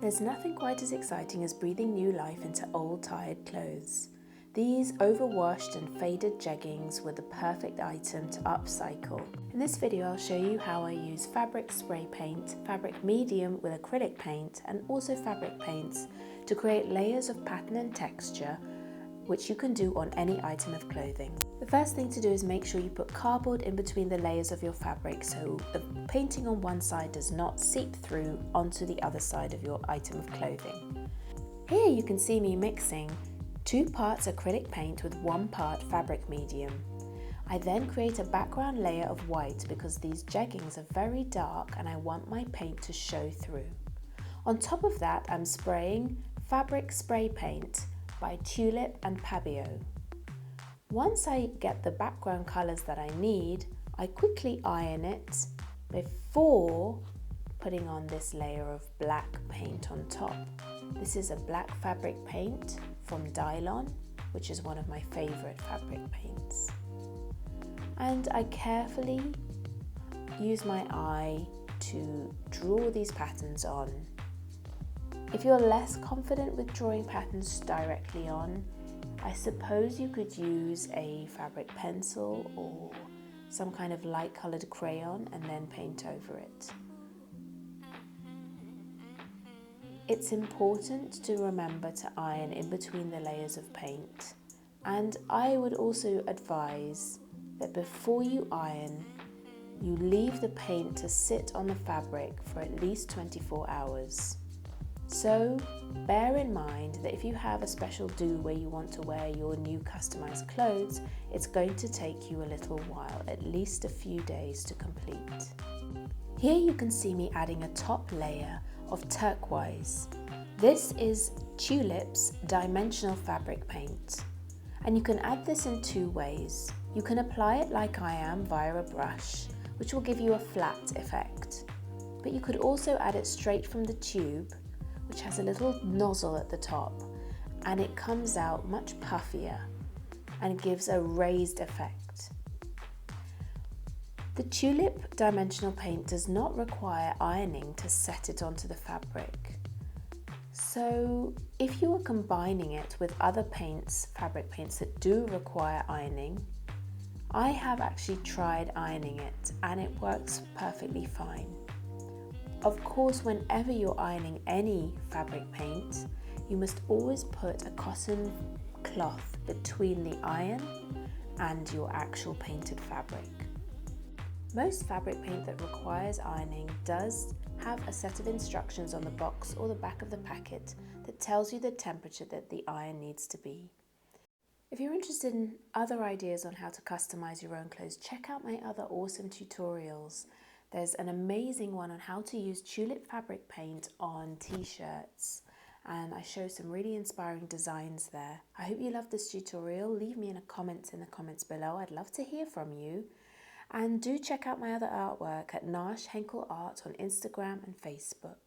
There's nothing quite as exciting as breathing new life into old, tired clothes. These overwashed and faded jeggings were the perfect item to upcycle. In this video, I'll show you how I use fabric spray paint, fabric medium with acrylic paint, and also fabric paints to create layers of pattern and texture, which you can do on any item of clothing. The first thing to do is make sure you put cardboard in between the layers of your fabric so the painting on one side does not seep through onto the other side of your item of clothing. Here you can see me mixing 2 parts acrylic paint with 1 part fabric medium. I then create a background layer of white because these jeggings are very dark and I want my paint to show through. On top of that, I'm spraying fabric spray paint by Tulip and Pabio. Once I get the background colours that I need, I quickly iron it before putting on this layer of black paint on top. This is a black fabric paint from Dylon, which is one of my favourite fabric paints. And I carefully use my eye to draw these patterns on. If you're less confident with drawing patterns directly on, I suppose you could use a fabric pencil or some kind of light coloured crayon and then paint over it. It's important to remember to iron in between the layers of paint, and I would also advise that before you iron, you leave the paint to sit on the fabric for at least 24 hours. So bear in mind that if you have a special do where you want to wear your new customized clothes, it's going to take you a little while, at least a few days to complete. Here you can see me adding a top layer of turquoise. This is Tulip's dimensional fabric paint, and you can add this in 2 ways. You can apply it like I am via a brush, which will give you a flat effect, but you could also add it straight from the tube, which has a little nozzle at the top, and it comes out much puffier and gives a raised effect. The Tulip dimensional paint does not require ironing to set it onto the fabric. So if you are combining it with other paints, fabric paints that do require ironing, I have actually tried ironing it and it works perfectly fine. Of course, whenever you're ironing any fabric paint, you must always put a cotton cloth between the iron and your actual painted fabric. Most fabric paint that requires ironing does have a set of instructions on the box or the back of the packet that tells you the temperature that the iron needs to be. If you're interested in other ideas on how to customize your own clothes, check out my other awesome tutorials. There's an amazing one on how to use tulip fabric paint on t-shirts, and I show some really inspiring designs there. I hope you loved this tutorial. Leave me in the comments below. I'd love to hear from you. And do check out my other artwork at Nash Henkel Art on Instagram and Facebook.